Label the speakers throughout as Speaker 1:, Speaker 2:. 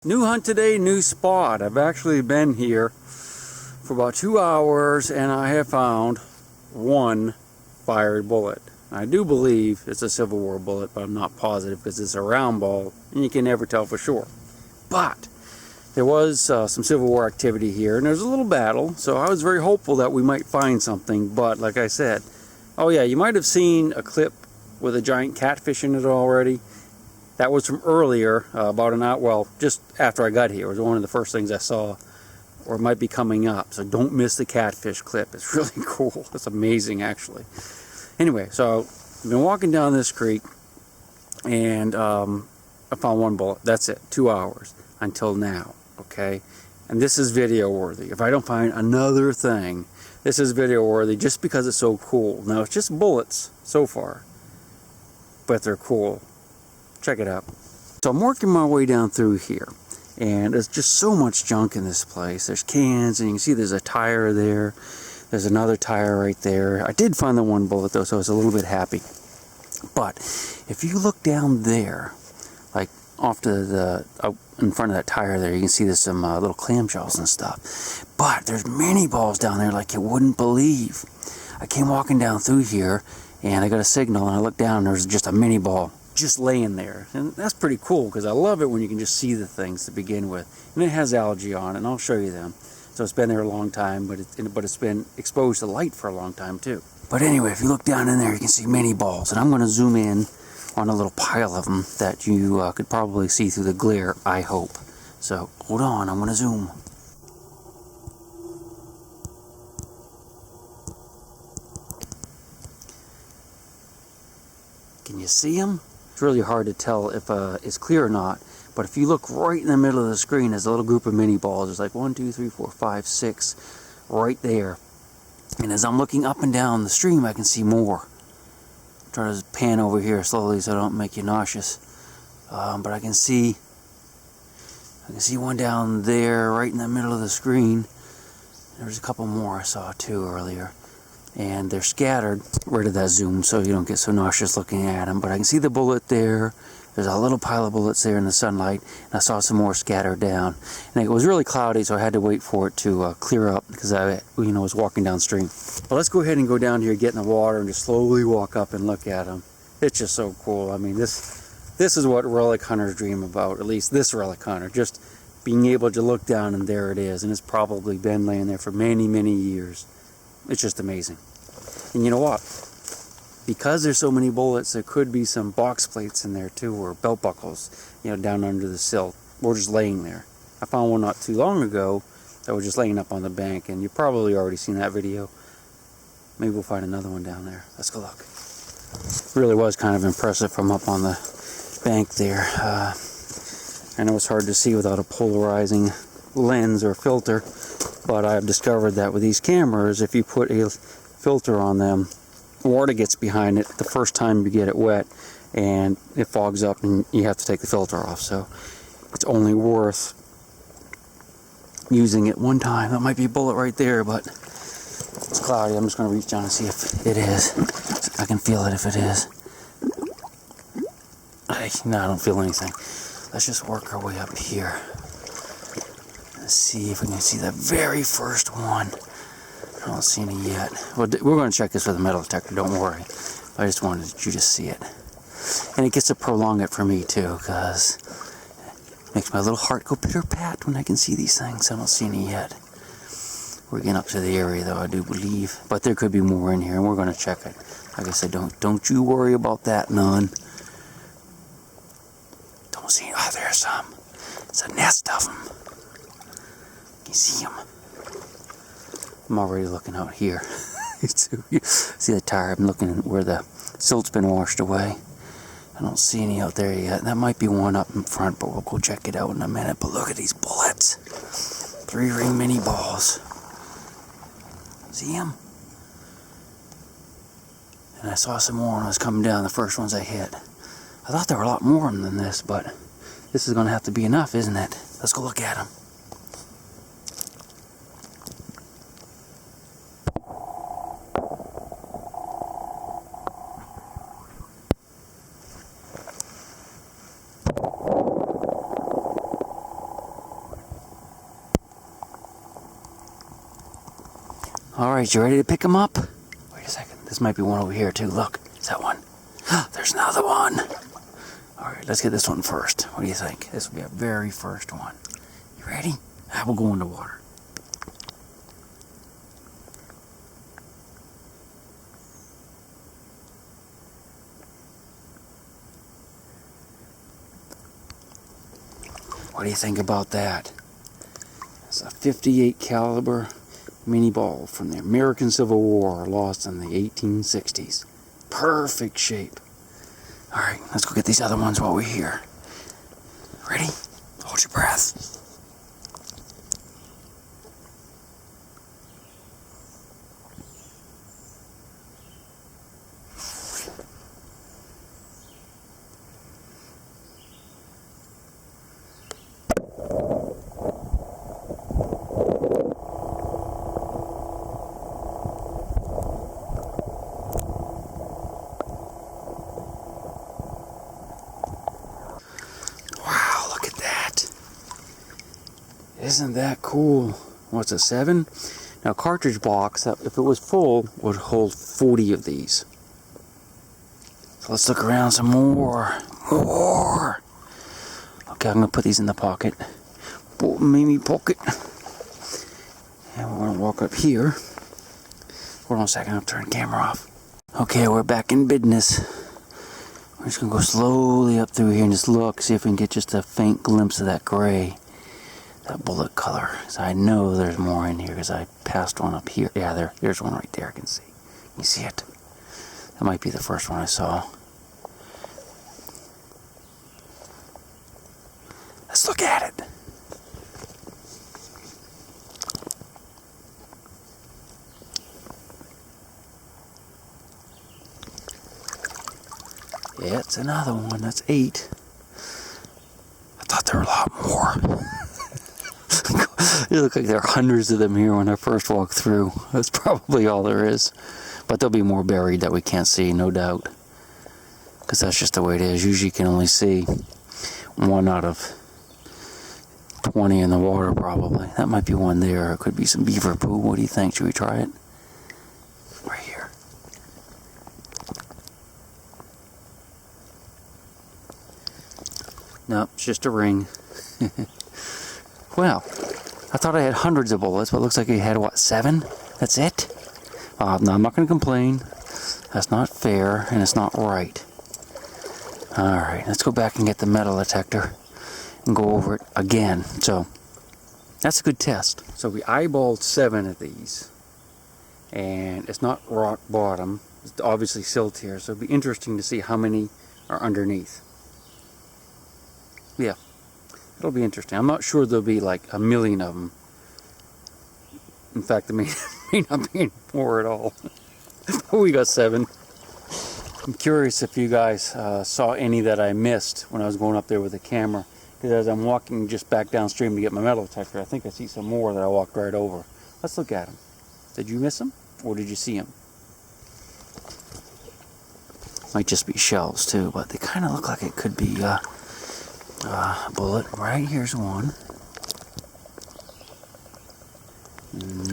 Speaker 1: New hunt today, new spot. I've actually been here for about 2 hours and I have found one fired bullet. I do believe it's a Civil War bullet, but I'm not positive because it's a round ball and you can never tell for sure. But there was some Civil War activity here and there's a little battle, so I was very hopeful that we might find something. But like I said, oh yeah, you might have seen a clip with a giant catfish in it already. That was from earlier, about an hour, well, just after I got here. It was one of the first things I saw, or it might be coming up. So don't miss the catfish clip. It's really cool. It's amazing, actually. Anyway, so I've been walking down this creek, and I found one bullet. That's it, 2 hours until now, okay? And this is video worthy. If I don't find another thing, this is video worthy just because it's so cool. Now, it's just bullets so far, but they're cool. Check it out. So I'm working my way down through here, and there's just so much junk in this place. There's cans, and you can see there's a tire there. There's another tire right there. I did find the one bullet though, so I was a little bit happy. But if you look down there, like off to the out in front of that tire there, you can see there's some little clamshells and stuff. But there's mini balls down there like you wouldn't believe. I came walking down through here, and I got a signal, and I looked down, and there's just a mini ball just laying there, and that's pretty cool because I love it when you can just see the things to begin with. And it has algae on it, and I'll show you them. So it's been there a long time, but it's been exposed to light for a long time too. But anyway, if you look down in there, you can see mini balls, and I'm going to zoom in on a little pile of them that you could probably see through the glare, I hope. So hold on, I'm going to zoom. Can you see them? It's really hard to tell if it's clear or not, but if you look right in the middle of the screen, there's a little group of mini balls. There's like 1, 2, 3, 4, 5, 6 right there. And as I'm looking up and down the stream, I can see more. Try to pan over here slowly so I don't make you nauseous. But I can see one down there right in the middle of the screen. There's a couple more I saw too earlier. And they're scattered. Rid of that zoom so you don't get so nauseous looking at them. But I can see the bullet there. There's a little pile of bullets there in the sunlight. And I saw some more scattered down. And it was really cloudy, so I had to wait for it to clear up because I was walking downstream. But let's go ahead and go down here, get in the water, and just slowly walk up and look at them. It's just so cool. I mean, this is what relic hunters dream about. At least this relic hunter, just being able to look down and there it is. And it's probably been laying there for many, many years. It's just amazing. And you know what? Because there's so many bullets, there could be some box plates in there too, or belt buckles, down under the sill, or just laying there. I found one not too long ago that was just laying up on the bank, and you've probably already seen that video. Maybe we'll find another one down there. Let's go look. It really was kind of impressive from up on the bank there. I know it's hard to see without a polarizing lens or filter, but I've discovered that with these cameras, if you put a filter on them, water gets behind it the first time you get it wet, and it fogs up and you have to take the filter off. So it's only worth using it one time. That might be a bullet right there, but it's cloudy. I'm just going to reach down and see if it is. I can feel it if it is. No, I don't feel anything. Let's just work our way up here. Let's see if we can see the very first one. I don't see any yet. Well, we're going to check this with a metal detector, don't worry. I just wanted you to see it. And it gets to prolong it for me too, because it makes my little heart go pitter-pat when I can see these things. I don't see any yet. We're getting up to the area though, I do believe. But there could be more in here, and we're going to check it. Like I said, don't you worry about that none. Don't see, oh, there's some. It's a nest of them. You see them. I'm already looking out here. See the tire? I'm looking where the silt's been washed away. I don't see any out there yet. That might be one up in front, but we'll go check it out in a minute. But look at these bullets. 3-ring mini balls. See them? And I saw some more when I was coming down, the first ones I hit. I thought there were a lot more than this, but this is going to have to be enough, isn't it? Let's go look at them. Alright, you ready to pick them up? Wait a second. This might be one over here too. Look. Is that one? There's another one. Alright, let's get this one first. What do you think? This will be our very first one. You ready? We'll go in the water. What do you think about that? It's a 58 caliber mini ball from the American Civil War, lost in the 1860s. Perfect shape. Alright, let's go get these other ones while we're here. Ready? Hold your breath. Isn't that cool? What's a 7? Now, cartridge box, if it was full, would hold 40 of these. So let's look around some more. More! Okay, I'm going to put these in the pocket. Mini pocket. And we're going to walk up here. Hold on a second, I'll turn the camera off. Okay, we're back in business. We're just going to go slowly up through here and just look, see if we can get just a faint glimpse of that gray. That bullet color. So I know there's more in here because I passed one up here. Yeah, there's one right there I can see. You see it? That might be the first one I saw. Let's look at it. Yeah, it's another one. That's 8. I thought there were a lot more. It looked like there are hundreds of them here when I first walked through. That's probably all there is. But there'll be more buried that we can't see, no doubt. Because that's just the way it is. Usually you can only see 1 out of 20 in the water, probably. That might be one there. It could be some beaver poo. What do you think? Should we try it? Right here. Nope, it's just a ring. Well, I thought I had hundreds of bullets, but it looks like he had, what, 7? That's it? No, I'm not going to complain. That's not fair, and it's not right. Alright, let's go back and get the metal detector and go over it again. So, that's a good test. So we eyeballed 7 of these, and it's not rock bottom. It's obviously silt here, so it'll be interesting to see how many are underneath. Yeah. It'll be interesting. I'm not sure there'll be like 1 million of them. In fact, there may not be any more at all. But we got 7. I'm curious if you guys saw any that I missed when I was going up there with the camera. Because as I'm walking just back downstream to get my metal detector, I think I see some more that I walked right over. Let's look at them. Did you miss them? Or did you see them? Might just be shells too, but they kind of look like it could be bullet. Right, here's one.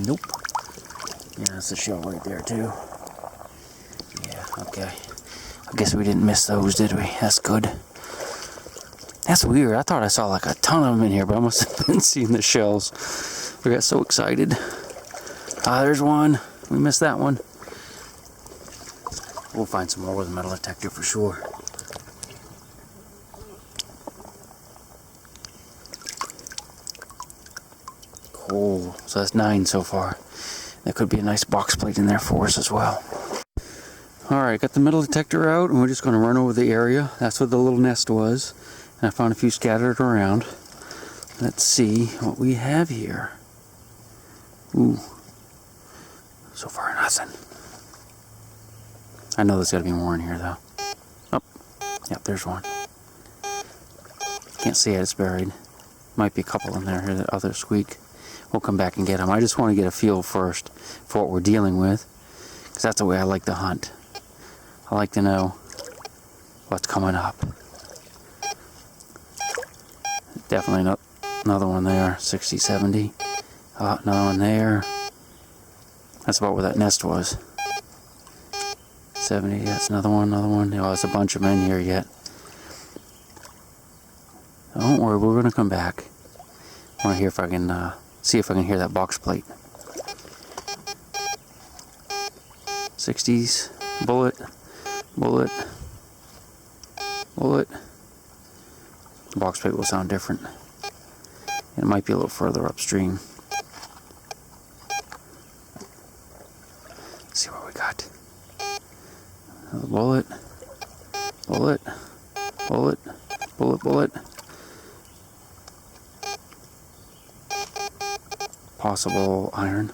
Speaker 1: Nope. Yeah, that's a shell right there too. Yeah, okay. I guess we didn't miss those, did we? That's good. That's weird. I thought I saw like a ton of them in here, but I must have been seeing the shells. We got so excited. There's one. We missed that one. We'll find some more with a metal detector for sure. Cool. So that's 9 so far. That could be a nice box plate in there for us as well. Alright, got the metal detector out, and we're just going to run over the area. That's where the little nest was. And I found a few scattered around. Let's see what we have here. Ooh. So far, nothing. I know there's got to be more in here, though. Oh, yep, there's one. Can't see it, it's buried. Might be a couple in there. Here's the other squeak. We'll come back and get them. I just want to get a feel first for what we're dealing with, because that's the way I like to hunt. I like to know what's coming up. Definitely not another one there. 60, 70. Another one there. That's about where that nest was. 70, that's another one, Oh, there's a bunch of them in here yet. Don't worry, we're gonna come back. I wanna hear if I can, see if I can hear that box plate. 60s, bullet, bullet, bullet. The box plate will sound different. It might be a little further upstream. Let's see what we got. Another bullet, bullet, bullet, bullet, bullet. Possible iron.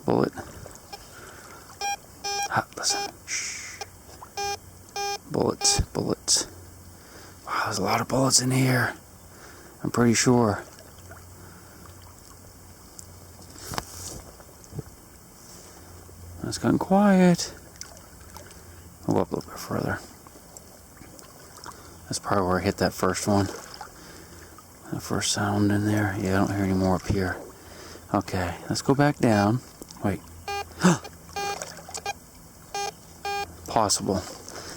Speaker 1: Bullet. Ah, listen. Shh. Bullets, bullets. Wow, there's a lot of bullets in here. I'm pretty sure. It's gotten quiet. We'll go up a little bit further. That's probably where I hit that first one. That first sound in there. Yeah, I don't hear any more up here. Okay, let's go back down. Wait. Possible.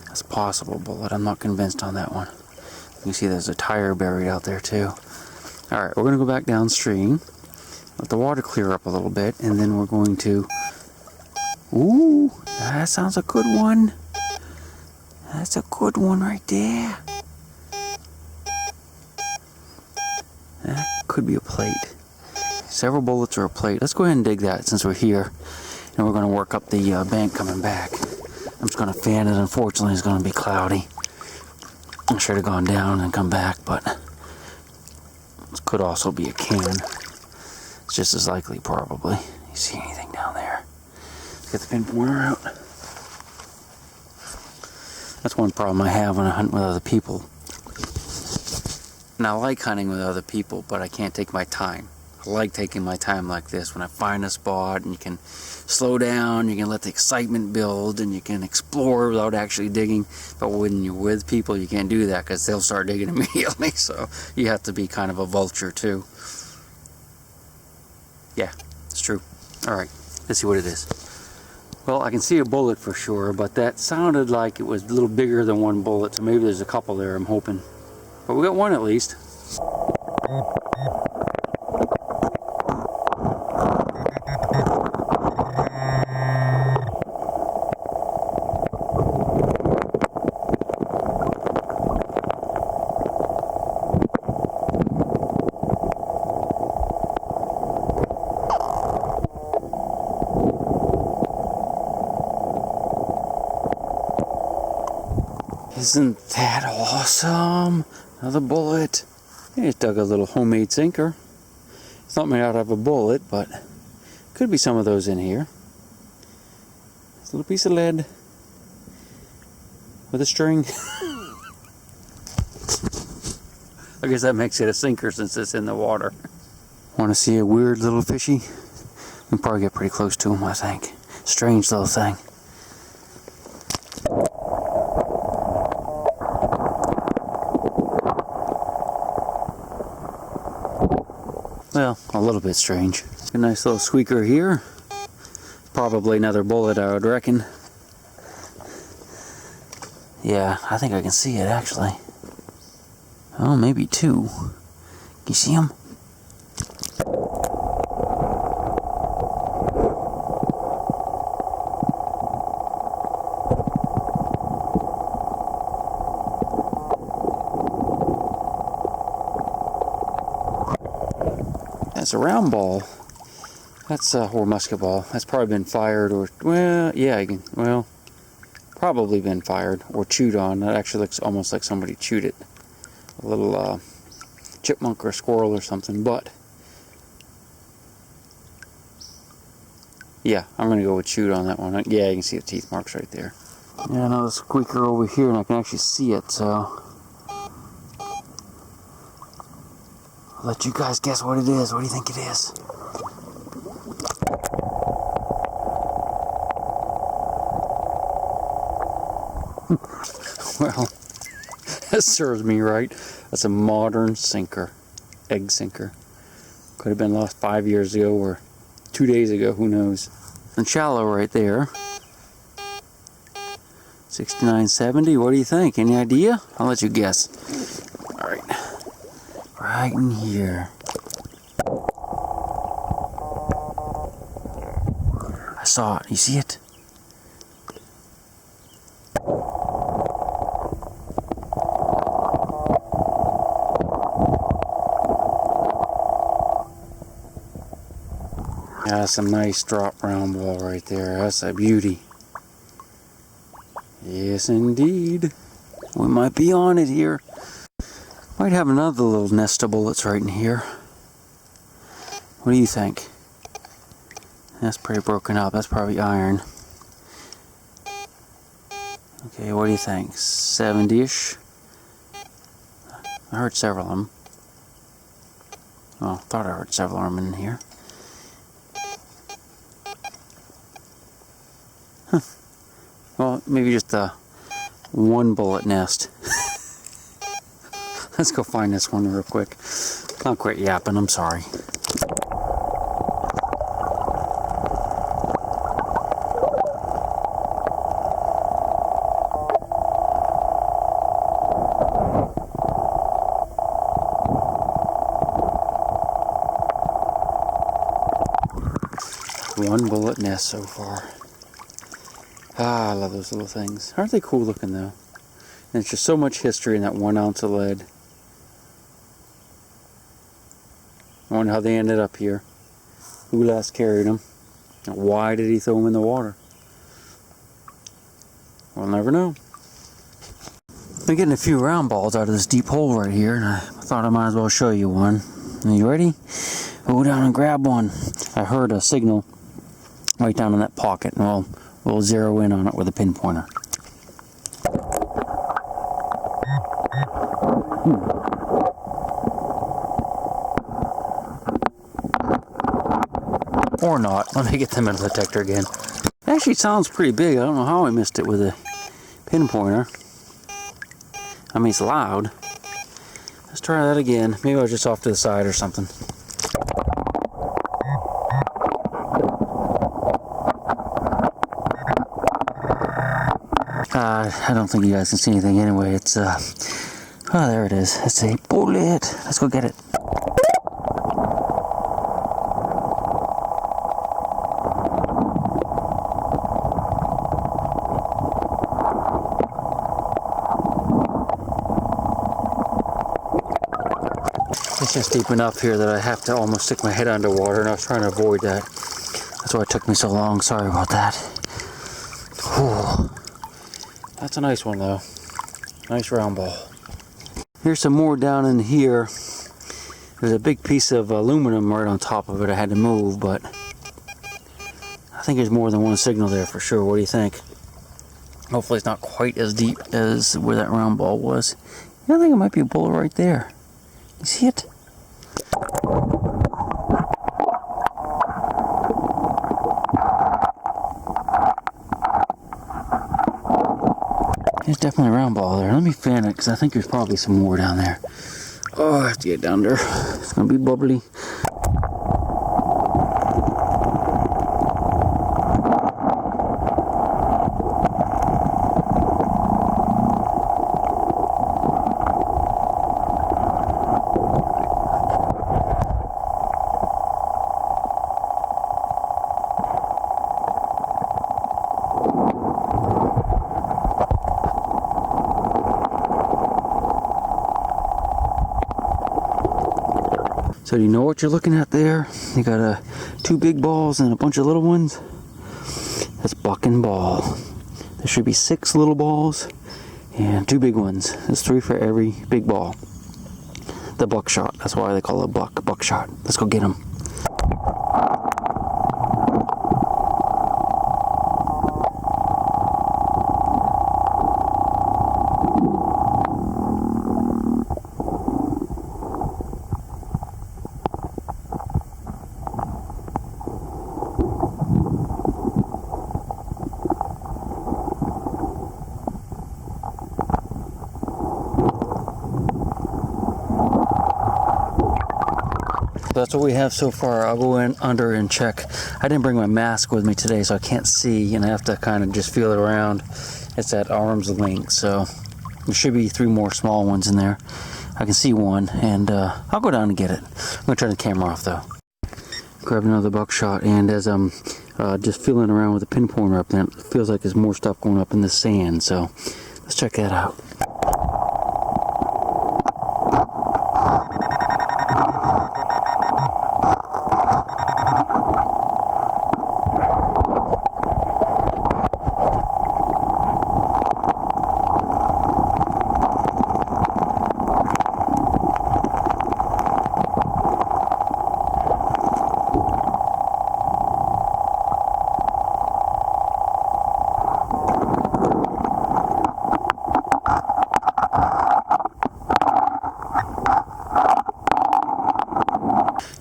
Speaker 1: That's a possible bullet. I'm not convinced on that one. You can see there's a tire buried out there too. Alright, we're going to go back downstream. Let the water clear up a little bit. And then we're going to... Ooh, that sounds a good one. That's a good one right there. That could be a plate. Several bullets or a plate. Let's go ahead and dig that since we're here. And we're going to work up the bank coming back. I'm just going to fan it. Unfortunately, it's going to be cloudy. I should have gone down and come back, but this could also be a can. It's just as likely, probably. You see anything down there? Let's get the pin pointer out. That's one problem I have when I hunt with other people. And I like hunting with other people, but I can't take my time. I like taking my time like this when I find a spot and you can slow down, you can let the excitement build, and you can explore without actually digging. But when you're with people, you can't do that because they'll start digging immediately. So you have to be kind of a vulture too. Yeah, it's true. Alright, let's see what it is. Well, I can see a bullet for sure, but that sounded like it was a little bigger than one bullet, so maybe there's a couple there, I'm hoping. But we got one at least. Isn't that awesome? Another bullet. I just dug a little homemade sinker. It's not made out of a bullet, but could be some of those in here. It's a little piece of lead with a string. I guess that makes it a sinker since it's in the water. Want to see a weird little fishy? We can probably get pretty close to him, I think. Strange little thing. Well, a little bit strange. A nice little squeaker here. Probably another bullet, I would reckon. Yeah, I think I can see it actually. Oh, maybe two. Can you see them? That's a round ball. That's or musket ball. That's probably been fired or, well, yeah, you can, well, probably been fired or chewed on. That actually looks almost like somebody chewed it. A little chipmunk or squirrel or something, but yeah, I'm gonna go with chewed on that one. Yeah, you can see the teeth marks right there. Yeah, another squeaker over here, and I can actually see it, so I'll let you guys guess what it is. What do you think it is? Well, that serves me right. That's a modern sinker, egg sinker. Could have been lost 5 years ago or 2 days ago, who knows. And shallow right there. 69.70, what do you think? Any idea? I'll let you guess. Alright. Right in here. I saw it. You see it? That's a nice drop round ball right there. That's a beauty. Yes, indeed. We might be on it here. Might have another little nest of bullets right in here. What do you think? That's pretty broken up. That's probably iron. Okay, what do you think? 70-ish? I heard several of them. Well, thought I heard several of them in here. Huh. Well, maybe just a one bullet nest. Let's go find this one real quick. I'll quit yapping, I'm sorry. One bullet nest so far. Ah, I love those little things. Aren't they cool looking though? And it's just so much history in that 1 ounce of lead. I wonder how they ended up here. Who last carried them? And why did he throw them in the water? We'll never know. I'm getting a few round balls out of this deep hole right here, and I thought I might as well show you one. Are you ready? We'll go down and grab one. I heard a signal right down in that pocket, and we'll zero in on it with a pinpointer. Or not. Let me get the metal detector again. Actually, it sounds pretty big. I don't know how I missed it with a pinpointer. I mean, it's loud. Let's try that again. Maybe I was just off to the side or something. I don't think you guys can see anything anyway. It's, oh, there it is. It's a bullet. Let's go get it. It's just deep enough here that I have to almost stick my head underwater, and I was trying to avoid that. That's why it took me so long. Sorry about that. Whew. That's a nice one though. Nice round ball. Here's some more down in here. There's a big piece of aluminum right on top of it I had to move, but I think there's more than one signal there for sure. What do you think? Hopefully it's not quite as deep as where that round ball was. Yeah, I think it might be a bullet right there. You see it? There's definitely a round ball there. Let me fan it because I think there's probably some more down there. Oh, I have to get down there. It's going to be bubbly. So do you know what you're looking at there? You got two big balls and a bunch of little ones. That's buck and ball. There should be 6 little balls and 2 big ones. There's 3 for every big ball. The buckshot. That's why they call it buckshot. Let's go get them. That's what we have so far. I'll go in under and check. I didn't bring my mask with me today, so I can't see, and I have to kind of just feel it around. It's at arm's length, so there should be 3 more small ones in there. I can see one, and I'll go down and get it. I'm gonna turn the camera off though. Grab another buckshot, and as I'm just feeling around with the pin pointer up there, it feels like there's more stuff going up in the sand, so let's check that out.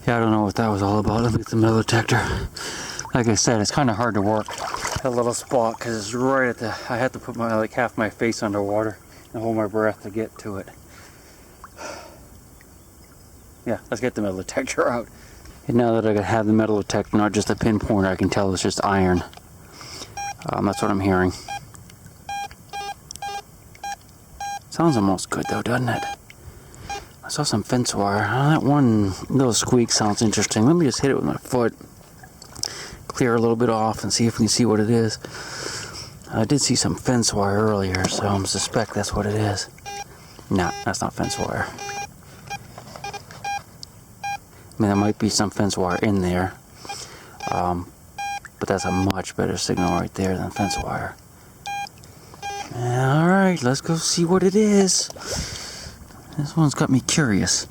Speaker 1: Yeah, I don't know what that was all about. Let me get the metal detector. Like I said, it's kind of hard to work that little spot because it's right at the. I have to put my half my face underwater and hold my breath to get to it. Yeah, let's get the metal detector out. And now that I have the metal detector, not just a pin pointer, I can tell it's just iron. That's what I'm hearing. Sounds almost good though, doesn't it? I saw some fence wire. That one little squeak sounds interesting. Let me just hit it with my foot. Clear a little bit off and see if we can see what it is. I did see some fence wire earlier, so I suspect that's what it is. Nah, that's not fence wire. I mean, there might be some fence wire in there. But that's a much better signal right there than fence wire. Alright, let's go see what it is. This one's got me curious.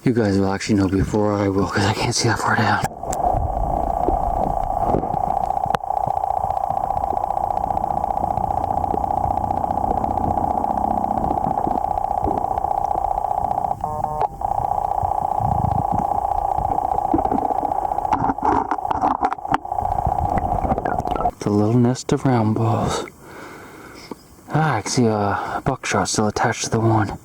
Speaker 1: You guys will actually know before I will, because I can't see that far down. It's a little nest of round balls. I can see a buckshot still attached to the one.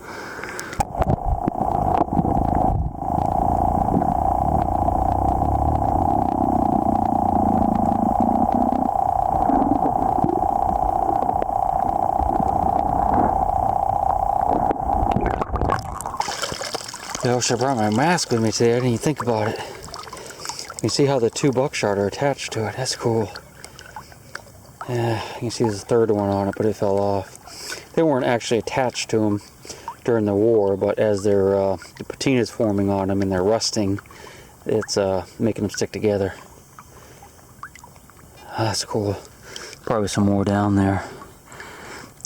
Speaker 1: I wish I brought my mask with me today. I didn't even think about it. You can see how the 2 buckshot are attached to it. That's cool. Yeah, you can see there's a 3rd one on it, but it fell off. They weren't actually attached to them during the war, but as the patina's forming on them and they're rusting, it's making them stick together. That's cool. Probably some more down there.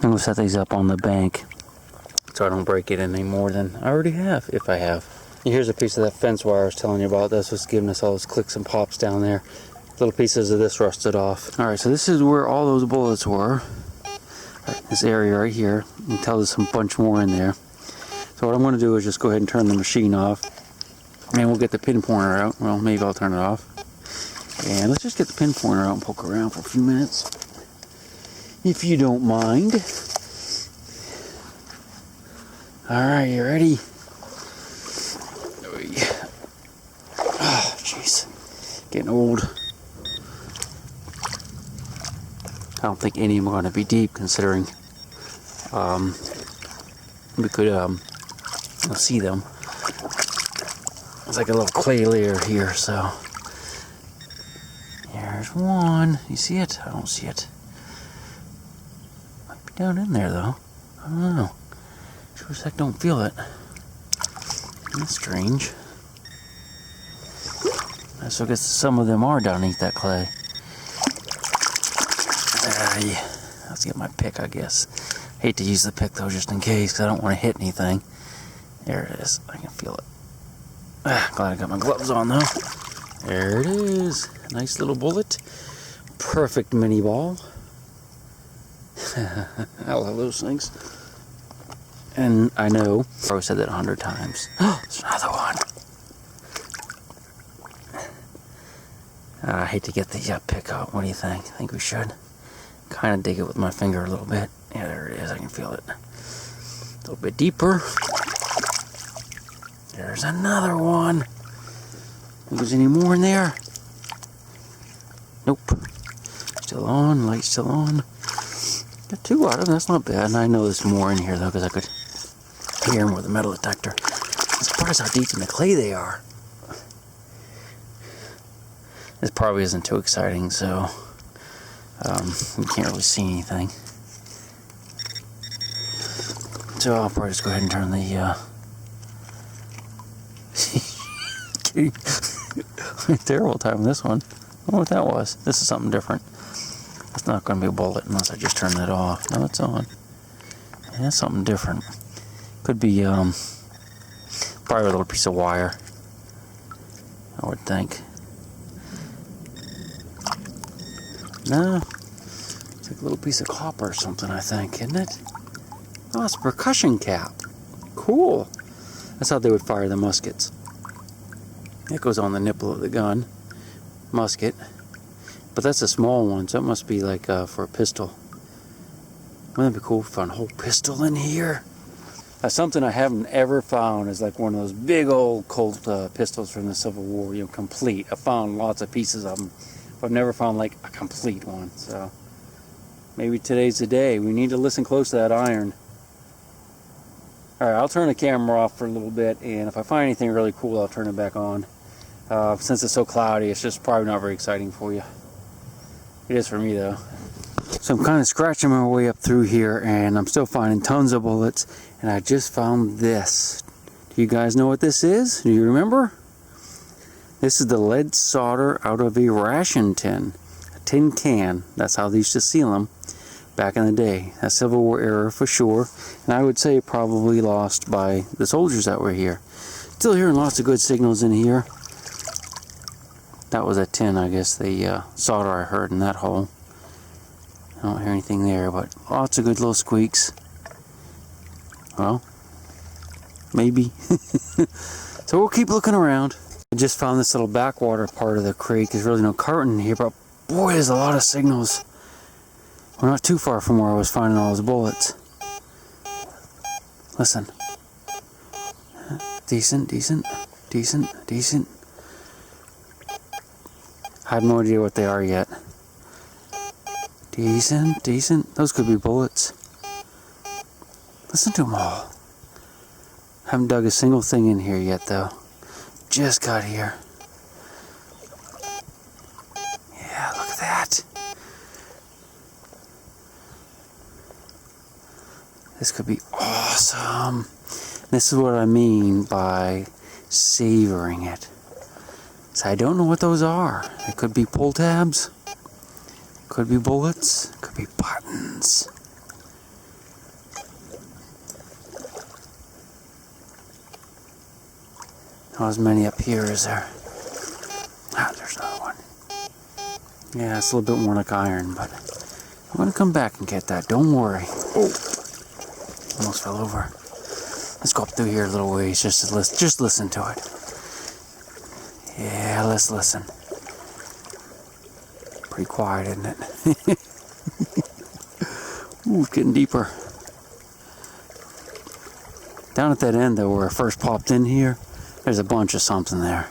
Speaker 1: I'm gonna set these up on the bank so I don't break it any more than I already have, if I have. Here's a piece of that fence wire I was telling you about. That's what's giving us all those clicks and pops down there. Little pieces of this rusted off. Alright, so this is where all those bullets were. Right, this area right here. You can tell there's some bunch more in there. So what I'm going to do is just go ahead and turn the machine off. And we'll get the pin pointer out. Well, maybe I'll turn it off. And let's just get the pin pointer out and poke around for a few minutes, if you don't mind. Alright, you ready? Oh, jeez. Getting old. I don't think any of them are going to be deep, considering we could see them. It's like a little clay layer here, so. There's one. You see it? I don't see it. Might be down in there, though. I don't know. Sure as heck don't feel it. That's strange. So I guess some of them are down underneath that clay. Yeah. Let's get my pick, I guess. Hate to use the pick though, just in case, because I don't want to hit anything. There it is. I can feel it. Glad I got my gloves on though. There it is. Nice little bullet. Perfect mini ball. I love those things. And I know, I always said that 100 times. There's another one. I hate to get the pick out. What do you think? I think we should. Kind of dig it with my finger a little bit. Yeah, there it is. I can feel it. A little bit deeper. There's another one. Think there's any more in there? Nope. Still on. Light's still on. Got 2 out of them. That's not bad. And I know there's more in here though, because I could hear them with a metal detector. I'm surprised how deep in the clay they are. This probably isn't too exciting, so you can't really see anything. So I'll probably just go ahead and turn the terrible time with this one. I don't know what that was. This is something different. It's not going to be a bullet unless I just turn it off. No, it's on. Yeah, that's something different. Could be probably a little piece of wire, I would think. No, it's like a little piece of copper or something, I think, isn't it? Oh, it's a percussion cap. Cool. That's how they would fire the muskets. It goes on the nipple of the gun. Musket. But that's a small one, so it must be like for a pistol. Wouldn't that be cool if we found a whole pistol in here? Something I haven't ever found is like one of those big old Colt pistols from the Civil War, you know, complete. I found lots of pieces of them, but I've never found like a complete one. So maybe today's the day. We need to listen close to that iron. Alright, I'll turn the camera off for a little bit, and if I find anything really cool, I'll turn it back on. Since it's so cloudy, it's just probably not very exciting for you. It is for me though. So I'm kind of scratching my way up through here, and I'm still finding tons of bullets, and I just found this. Do you guys know what this is? Do you remember? This is the lead solder out of a ration tin. A tin can. That's how they used to seal them back in the day. A Civil War era for sure, and I would say probably lost by the soldiers that were here. Still hearing lots of good signals in here. That was a tin, I guess, the solder I heard in that hole. I don't hear anything there, but lots of good little squeaks. Well, maybe. So we'll keep looking around. I just found this little backwater part of the creek. There's really no current in here, but boy, there's a lot of signals. We're not too far from where I was finding all those bullets. Listen. Decent, decent, decent, decent. I have no idea what they are yet. Decent, decent. Those could be bullets. Listen to them all. Haven't dug a single thing in here yet, though. Just got here. Yeah, look at that. This could be awesome. This is what I mean by savoring it. So I don't know what those are. It could be pull tabs. Could be bullets. Could be buttons. Not as many up here, is there? Ah, there's another one. Yeah, it's a little bit more like iron, but I'm going to come back and get that. Don't worry. Oh, almost fell over. Let's go up through here a little ways just listen to it. Yeah, let's listen. Pretty quiet, isn't it? Ooh, it's getting deeper. Down at that end, though, where I first popped in here, there's a bunch of something there.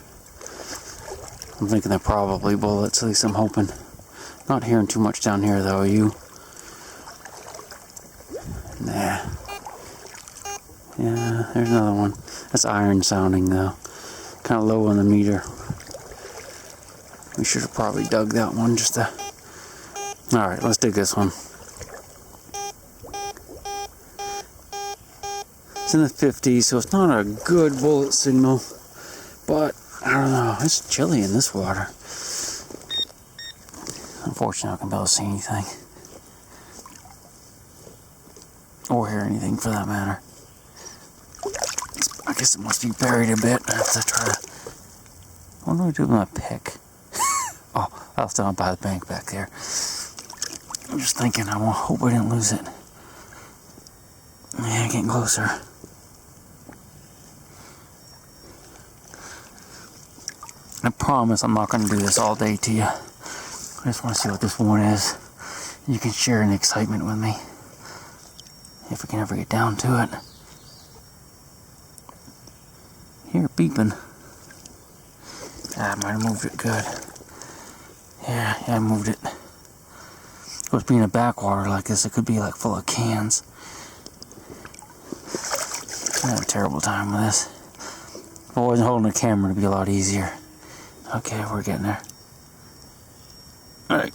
Speaker 1: I'm thinking they're probably bullets, at least I'm hoping. Not hearing too much down here, though, are you? Nah. Yeah, there's another one. That's iron sounding, though. Kind of low on the meter. We should have probably dug that one just to... Alright, let's dig this one. in the 50s, so it's not a good bullet signal. But, I don't know, it's chilly in this water. Unfortunately, I can barely see anything. Or hear anything for that matter. I guess it must be buried a bit. I have to try to... What do I do with my pick? Oh, I left it on by the bank back there. I'm just thinking, I hope I didn't lose it. Yeah, getting closer. I promise I'm not going to do this all day to you. I just want to see what this one is. You can share in the excitement with me. If we can ever get down to it. Hear it beeping. Ah, I might have moved it good. Yeah, I moved it. Of course, being a backwater like this, it could be like full of cans. I had a terrible time with this. If I wasn't holding the camera, it'd be a lot easier. Okay, we're getting there. Alright.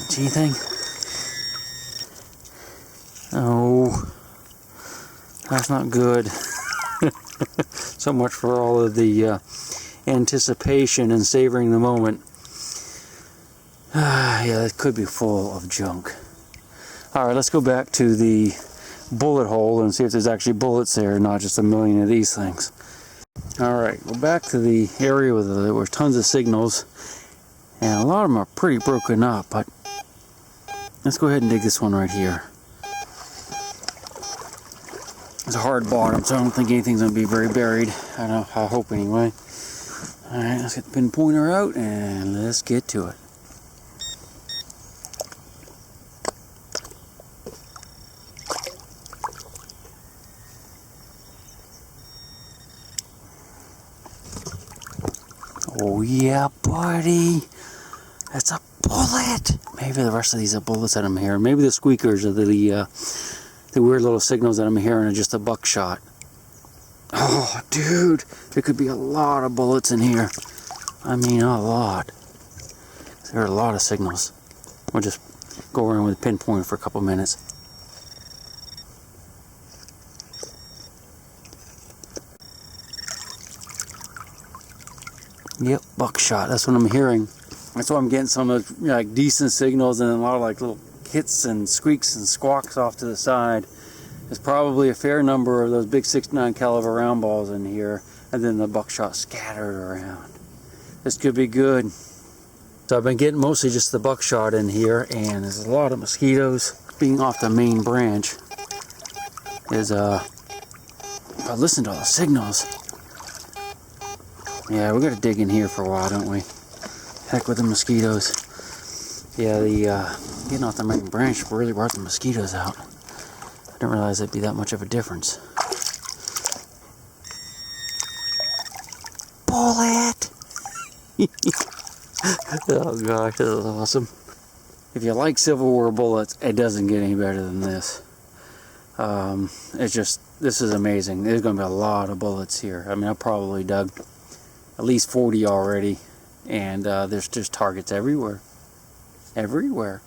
Speaker 1: G thing? Oh, that's not good. So much for all of the anticipation and savoring the moment. Yeah, it could be full of junk. Alright, let's go back to the bullet hole and see if there's actually bullets there, not just a million of these things. Alright, we're back to the area where there were tons of signals, and a lot of them are pretty broken up, but let's go ahead and dig this one right here. It's a hard bottom, so I don't think anything's going to be very buried. I hope anyway. Alright, let's get the pinpointer out and let's get to it. Oh yeah, buddy! That's a bullet! Maybe the rest of these are bullets that I'm hearing. Maybe the squeakers are the weird little signals that I'm hearing are just a buckshot. Oh, dude! There could be a lot of bullets in here. I mean, a lot. There are a lot of signals. We'll just go around with a pinpoint for a couple minutes. Yep, buckshot. That's what I'm hearing. That's why I'm getting some of those, like, decent signals and a lot of like little hits and squeaks and squawks off to the side. There's probably a fair number of those big 69 caliber round balls in here, and then the buckshot scattered around. This could be good. So I've been getting mostly just the buckshot in here, and there's a lot of mosquitoes. Being off the main branch is if I listen to all the signals. Yeah, we gotta dig in here for a while, don't we? Heck with the mosquitoes. Yeah, the getting off the main branch really brought the mosquitoes out. I didn't realize it'd be that much of a difference. Bullet! Oh gosh, that was awesome. If you like Civil War bullets, it doesn't get any better than this. It's just, this is amazing. There's gonna be a lot of bullets here. I mean, I probably dug at least 40 already, and there's just targets everywhere. Everywhere.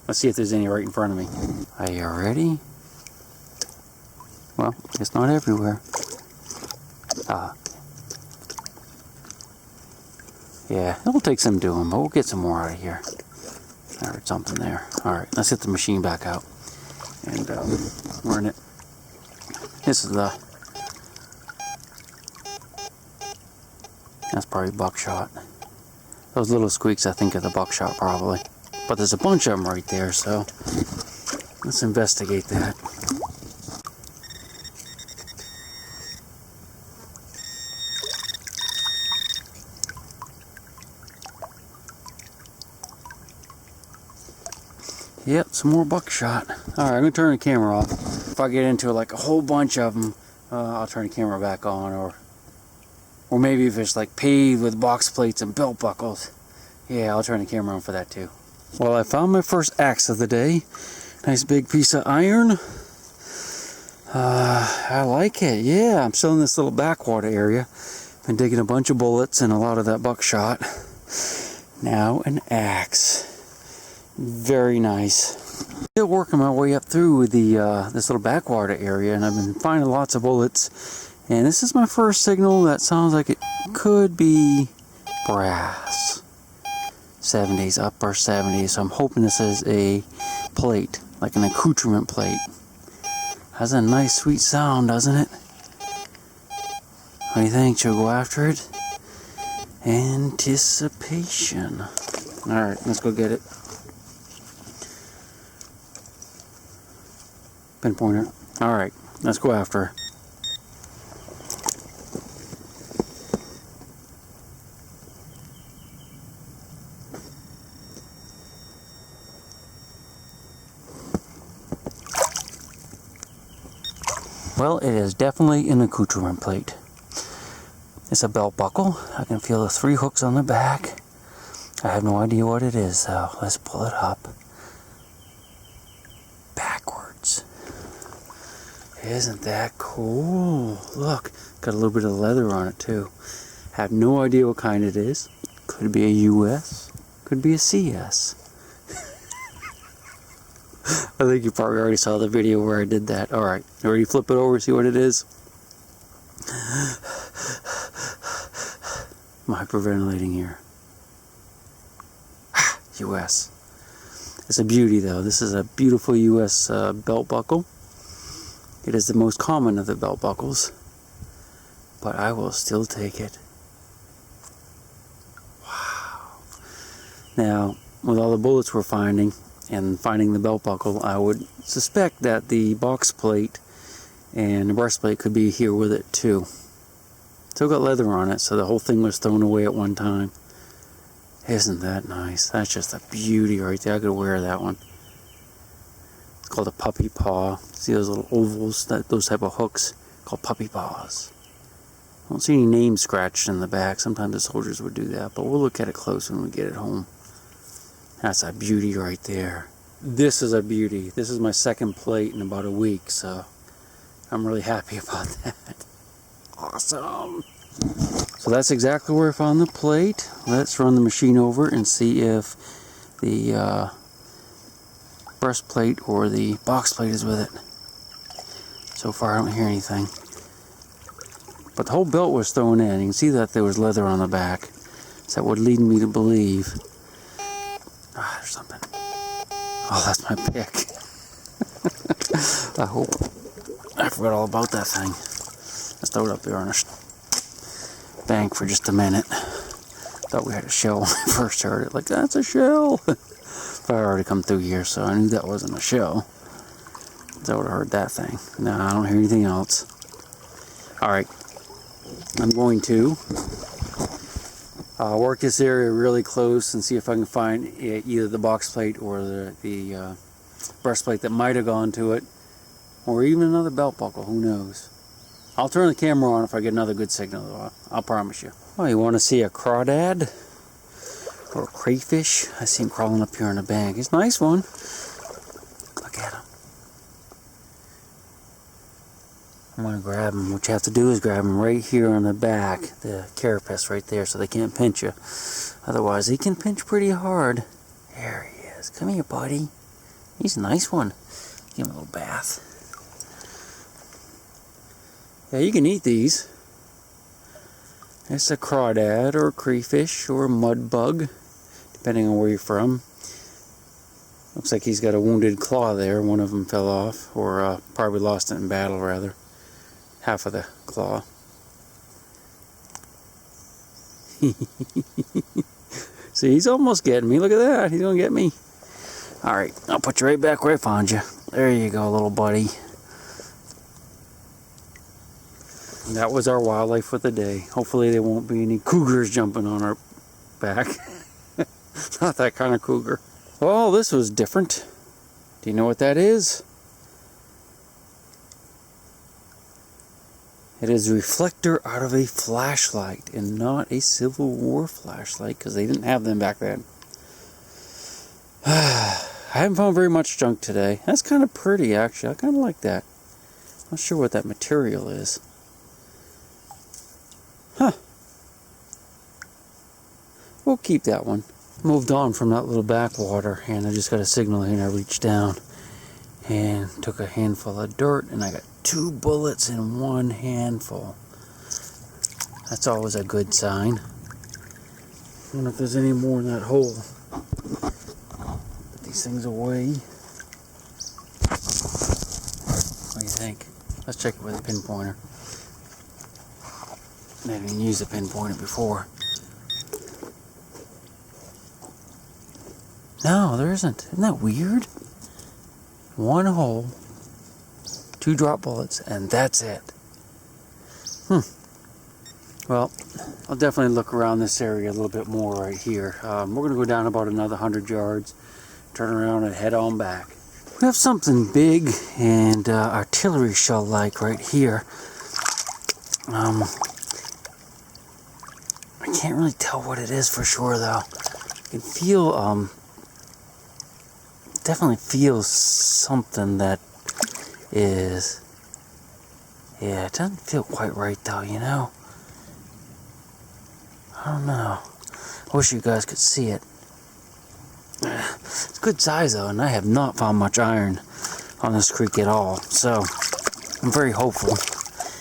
Speaker 1: Let's see if there's any right in front of me. Are you ready? Well, it's not everywhere. Yeah, it'll take some doing, but we'll get some more out of here. I heard something there. Alright, let's get the machine back out. And we're in it. This is the... That's probably buckshot. Those little squeaks, I think, are the buckshot, probably. But there's a bunch of them right there, so let's investigate that. Yep, some more buckshot. Alright, I'm going to turn the camera off. If I get into like a whole bunch of them, I'll turn the camera back on, or maybe if it's like paved with box plates and belt buckles, yeah, I'll turn the camera on for that too. Well, I found my first axe of the day. Nice big piece of iron. I like it, yeah. I'm still in this little backwater area. Been digging a bunch of bullets and a lot of that buckshot. Now an axe. Very nice. Still working my way up through the this little backwater area, and I've been finding lots of bullets. And this is my first signal that sounds like it could be brass. 70s, upper 70s. So I'm hoping this is a plate, like an accoutrement plate. Has a nice sweet sound, doesn't it? What do you think? Should we go after it? Anticipation. Alright, let's go get it. Pinpointer. Alright, let's go after her. Well, it is definitely an accoutrement plate. It's a belt buckle. I can feel the 3 hooks on the back. I have no idea what it is though. Let's pull it up. Backwards. Isn't that cool? Look, got a little bit of leather on it too. Have no idea what kind it is. Could be a US. Could be a CS. I think you probably already saw the video where I did that. Alright, ready to flip it over, see what it is? I'm hyperventilating here. US. It's a beauty though. This is a beautiful US belt buckle. It is the most common of the belt buckles. But I will still take it. Wow. Now, with all the bullets we're finding, and finding the belt buckle, I would suspect that the box plate and the breastplate could be here with it too. Still got leather on it, so the whole thing was thrown away at one time. Isn't that nice? That's just a beauty right there. I could wear that one. It's called a puppy paw. See those little ovals, those type of hooks? Called puppy paws. I don't see any names scratched in the back. Sometimes the soldiers would do that, but we'll look at it close when we get it home. That's a beauty right there. This is a beauty. This is my second plate in about a week, so I'm really happy about that. Awesome. So that's exactly where I found the plate. Let's run the machine over and see if the breastplate or the box plate is with it. So far I don't hear anything. But the whole belt was thrown in. You can see that there was leather on the back. So that would lead me to believe... Ah, there's something. Oh, that's my pick. I hope. I forgot all about that thing. Let's throw it up there on a bank for just a minute. Thought we had a shell when I first heard it. Like, that's a shell. But I already come through here, so I knew that wasn't a shell. I would have heard that thing. No, I don't hear anything else. Alright. I'm going to work this area really close and see if I can find either the box plate or the breastplate that might have gone to it, or even another belt buckle, who knows. I'll turn the camera on if I get another good signal, though. I'll promise you. Oh, you want to see a crawdad? Or a crayfish? I see him crawling up here in the bank. He's a nice one. Look at him. I'm going to grab him. What you have to do is grab him right here on the back, the carapace right there, so they can't pinch you. Otherwise, he can pinch pretty hard. There he is. Come here, buddy. He's a nice one. Give him a little bath. Yeah, you can eat these. It's a crawdad or a crayfish or a mud bug, depending on where you're from. Looks like he's got a wounded claw there. One of them fell off, or probably lost it in battle, rather. Half of the claw. See, he's almost getting me. Look at that. He's going to get me. Alright, I'll put you right back where I found you. There you go, little buddy. And that was our wildlife for the day. Hopefully there won't be any cougars jumping on our back. Not that kind of cougar. Well, this was different. Do you know what that is? It is a reflector out of a flashlight, and not a Civil War flashlight, because they didn't have them back then. I haven't found very much junk today. That's kind of pretty, actually. I kind of like that. Not sure what that material is. Huh. We'll keep that one. moved on from that little backwater, and I just got a signal here, and I reached down and took a handful of dirt, and I got 2 bullets in one handful. That's always a good sign. I wonder if there's any more in that hole. Put these things away. What do you think? Let's check it with a pinpointer. I didn't use a pinpointer before. No, there isn't. Isn't that weird? 1 hole, 2 drop bullets, and that's it. Well, I'll definitely look around this area a little bit more right here. We're going to go down about another 100 yards, turn around and head on back. We have something big and artillery shell-like right here. I can't really tell what it is for sure though. I can feel, definitely feels something that is, yeah, it doesn't feel quite right though, you know. I don't know. I wish you guys could see it. It's good size though, and I have not found much iron on this creek at all, so I'm very hopeful,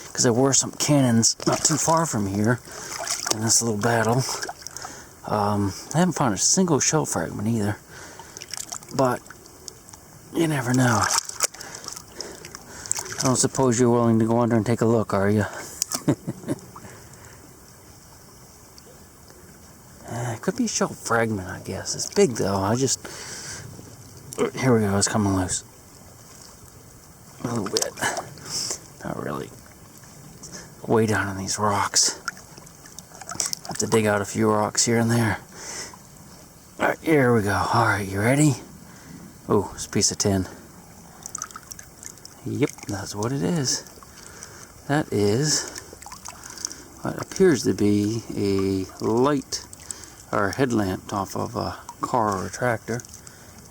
Speaker 1: because there were some cannons not too far from here in this little battle. I haven't found a single shell fragment either, but you never know. I don't suppose you're willing to go under and take a look, are you? It could be a shell fragment, I guess. It's big though. Here we go, it's coming loose. A little bit. Not really. Way down in these rocks. Have to dig out a few rocks here and there. Alright, here we go. Alright, you ready? Oh, it's a piece of tin. Yep, that's what it is. That is what appears to be a light or headlamp off of a car or a tractor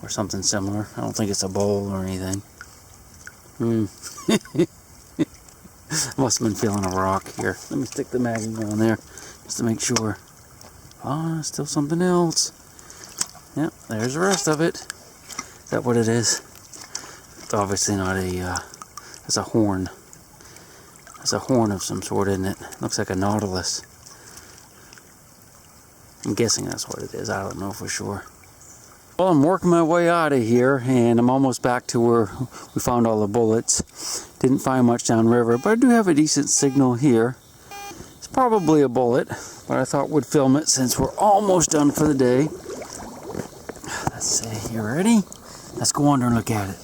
Speaker 1: or something similar. I don't think it's a bowl or anything. Must have been feeling a rock here. Let me stick the magazine on there just to make sure. Ah, still something else. Yep, there's the rest of it. Is that what it is? It's obviously not a, it's a horn. It's a horn of some sort, isn't it? Looks like a nautilus. I'm guessing that's what it is. I don't know for sure. Well, I'm working my way out of here, and I'm almost back to where we found all the bullets. Didn't find much downriver, but I do have a decent signal here. It's probably a bullet, but I thought we'd film it since we're almost done for the day. Let's see, you ready? Let's go under and look at it.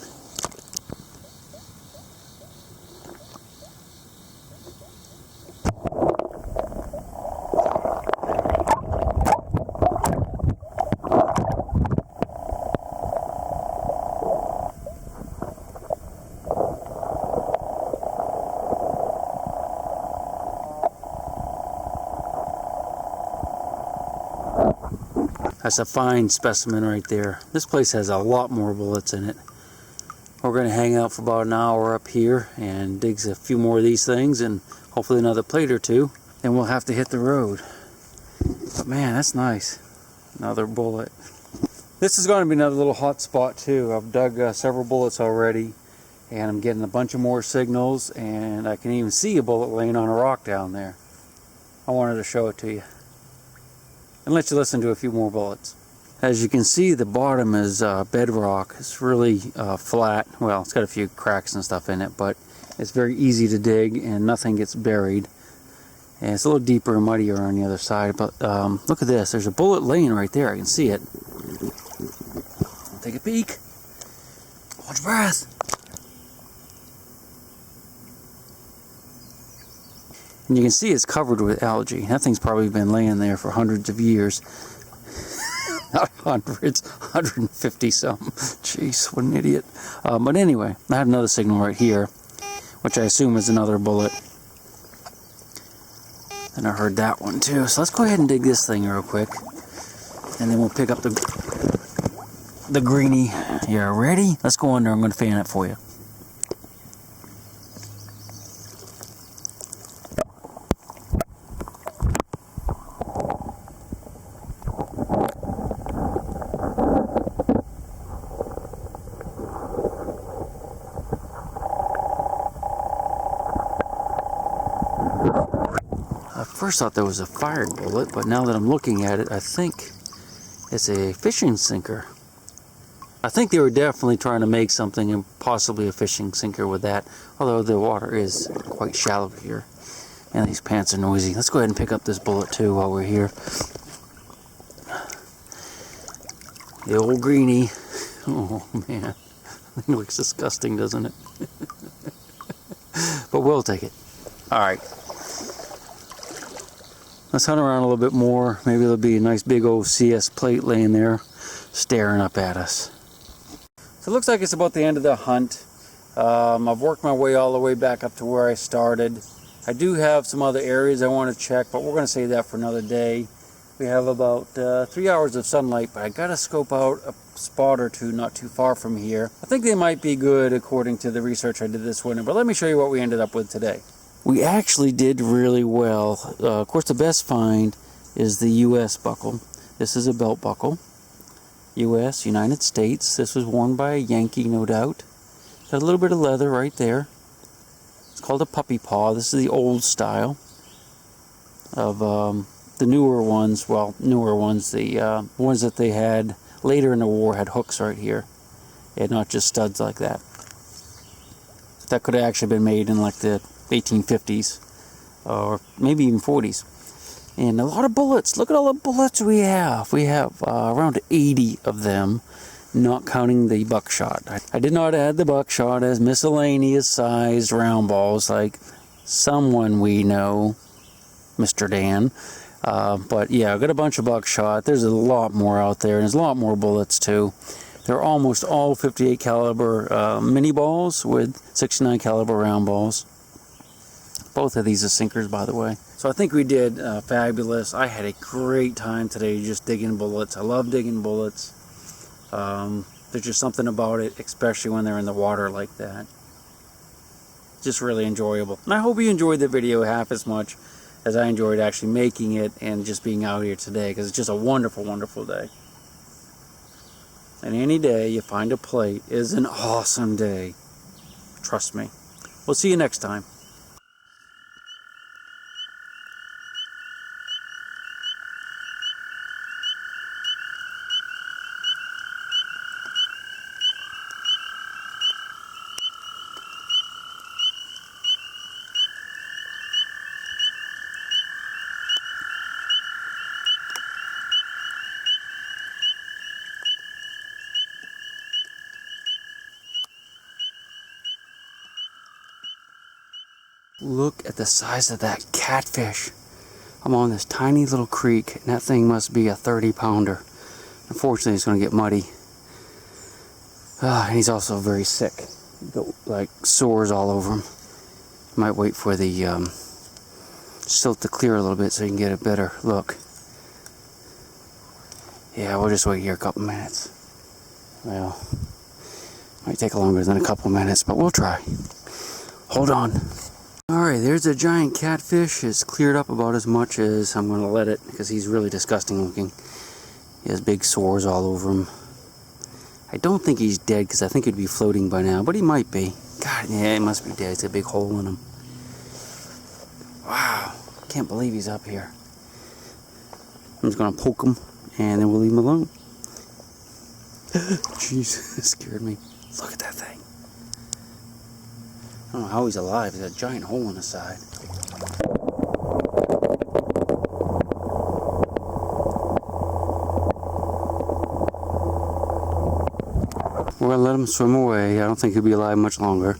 Speaker 1: That's a fine specimen right there. This place has a lot more bullets in it. We're going to hang out for about an hour up here and dig a few more of these things and hopefully another plate or two. Then we'll have to hit the road. But man, that's nice. Another bullet. This is going to be another little hot spot too. I've dug several bullets already and I'm getting a bunch of more signals, and I can even see a bullet laying on a rock down there. I wanted to show it to you and let you listen to a few more bullets. As you can see, the bottom is bedrock. It's really flat. Well, it's got a few cracks and stuff in it, but it's very easy to dig and nothing gets buried. And it's a little deeper and muddier on the other side, but look at this. There's a bullet laying right there. I can see it. Take a peek. Hold your breath. And you can see it's covered with algae. That thing's probably been laying there for hundreds of years. Not hundreds, 150 something. Jeez, what an idiot. But anyway, I have another signal right here, which I assume is another bullet. And I heard that one too. So let's go ahead and dig this thing real quick. And then we'll pick up the greenie. You ready? Let's go under. I'm going to fan it for you. First thought that was a fired bullet, but now that I'm looking at it, I think it's a fishing sinker. I think they were definitely trying to make something, and possibly a fishing sinker with that, although the water is quite shallow here. And these pants are noisy. Let's go ahead and pick up this bullet too while we're here. The old greenie. Oh man, it looks disgusting, doesn't it? But we'll take it. Alright. Let's hunt around a little bit more. Maybe there'll be a nice big old CS plate laying there, staring up at us. So it looks like it's about the end of the hunt. I've worked my way all the way back up to where I started. I do have some other areas I want to check, but we're going to save that for another day. We have about 3 hours of sunlight, but I got to scope out a spot or two not too far from here. I think they might be good according to the research I did this winter, but let me show you what we ended up with today. We actually did really well. Of course, the best find is the US buckle. This is a belt buckle. US, United States. This was worn by a Yankee, no doubt. Got a little bit of leather right there. It's called a puppy paw. This is the old style of the newer ones. Well, newer ones. The ones that they had later in the war had hooks right here, and not just studs like that. That could have actually been made in like the 1850s or maybe even 40s. And a lot of bullets. Look at all the bullets we have. We have around 80 of them, not counting the buckshot. I did not add the buckshot as miscellaneous sized round balls like someone we know, Mr. Dan. But yeah, I got a bunch of buckshot. There's a lot more out there, and there's a lot more bullets too. They're almost all 58 caliber mini balls with 69 caliber round balls. Both of these are sinkers, by the way. So I think we did fabulous. I had a great time today just digging bullets. I love digging bullets. There's just something about it, especially when they're in the water like that. Just really enjoyable. And I hope you enjoyed the video half as much as I enjoyed actually making it and just being out here today, because it's just a wonderful, wonderful day. And any day you find a plate is an awesome day. Trust me. We'll see you next time. Look at the size of that catfish. I'm on this tiny little creek, and that thing must be a 30-pounder. Unfortunately, it's going to get muddy. And he's also very sick. Got, like, sores all over him. Might wait for the silt to clear a little bit so you can get a better look. Yeah, we'll just wait here a couple minutes. Well, might take longer than a couple minutes, but we'll try. Hold on. Alright, there's a giant catfish. It's cleared up about as much as I'm going to let it, because he's really disgusting looking. He has big sores all over him. I don't think he's dead, because I think he'd be floating by now, but he might be. God, yeah, he must be dead. It's a big hole in him. Wow, can't believe he's up here. I'm just going to poke him, and then we'll leave him alone. Jeez, it scared me. Look at that thing. I don't know how he's alive. There's a giant hole in the side. We're going to let him swim away. I don't think he'll be alive much longer.